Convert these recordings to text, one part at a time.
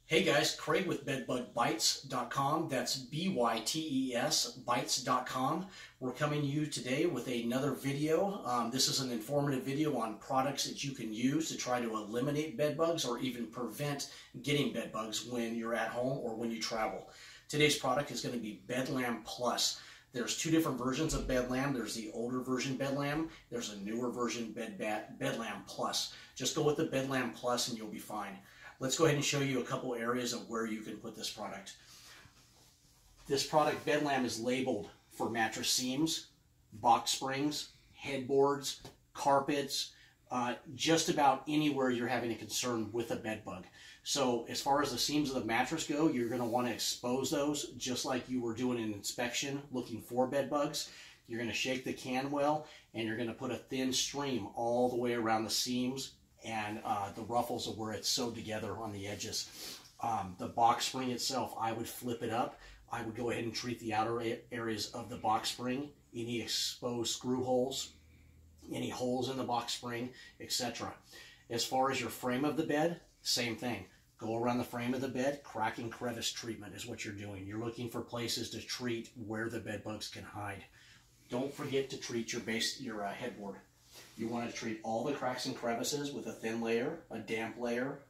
Hey guys, Craig with bedbugbites.com. That's B-Y-T-E-S, bites.com. We're coming to you today with another video. This is an informative video on products that you can use to try to eliminate bed bugs or even prevent getting bed bugs when you're at home or when you travel. Today's product is going to be Bedlam Plus. There's two different versions of Bedlam. There's the older version Bedlam. There's a newer version Bedlam Plus. Just go with the Bedlam Plus and you'll be fine. Let's go ahead and show you a couple areas of where you can put this product. This product, Bedlam, is labeled for mattress seams, box springs, headboards, carpets, just about anywhere you're having a concern with a bed bug. So as far as the seams of the mattress go, you're going to want to expose those just like you were doing an inspection looking for bed bugs. You're going to shake the can well, and you're going to put a thin stream all the way around the seams and the ruffles of where it's sewed together on the edges. The box spring itself, I would flip it up. I would go ahead and treat the outer areas of the box spring, any exposed screw holes, any holes in the box spring, etc. As far as your frame of the bed, same thing. Go around the frame of the bed. Crack and crevice treatment is what you're doing. You're looking for places to treat where the bed bugs can hide. Don't forget to treat your headboard. You want to treat all the cracks and crevices with a thin layer, a damp layer,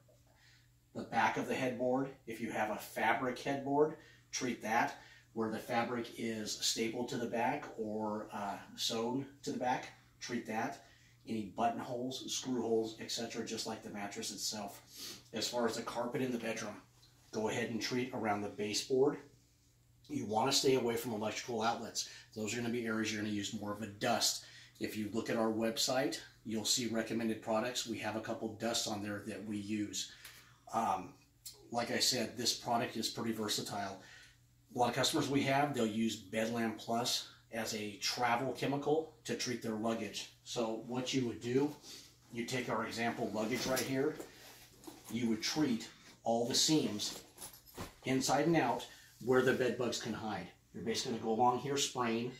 the back of the headboard. If you have a fabric headboard, treat that where the fabric is stapled to the back or sewn to the back. Treat that. Any buttonholes, screw holes, etc., just like the mattress itself. As far as the carpet in the bedroom, go ahead and treat around the baseboard. You want to stay away from electrical outlets. Those are going to be areas you're going to use more of a dust. If you look at our website, you'll see recommended products. We have a couple dusts on there that we use. Like I said, this product is pretty versatile. A lot of customers we have, they'll use Bedlam Plus as a travel chemical to treat their luggage. So what you would do, you take our example luggage right here, you would treat all the seams inside and out where the bed bugs can hide. You're basically going to go along here spraying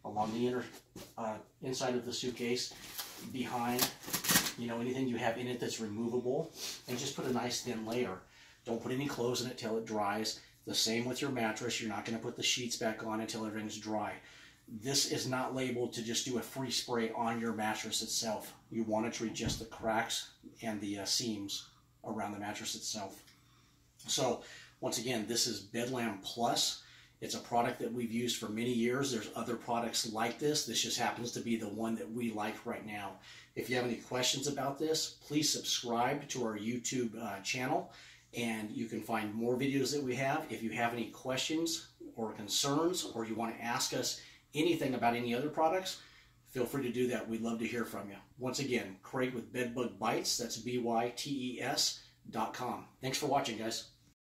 along the inner inside of the suitcase, behind, anything you have in it that's removable, and just put a nice thin layer. Don't put any clothes in it till it dries. The same with your mattress. You're not going to put the sheets back on until everything's dry. This is not labeled to just do a free spray on your mattress itself. You want to treat just the cracks and the seams around the mattress itself. So once again, this is Bedlam Plus. It's a product that we've used for many years. There's other products like this. This just happens to be the one that we like right now. If you have any questions about this, please subscribe to our YouTube channel, and you can find more videos that we have. If you have any questions or concerns, or you want to ask us anything about any other products, feel free to do that. We'd love to hear from you. Once again, Craig with Bedbug Bites. That's BYTES.com. Thanks for watching, guys.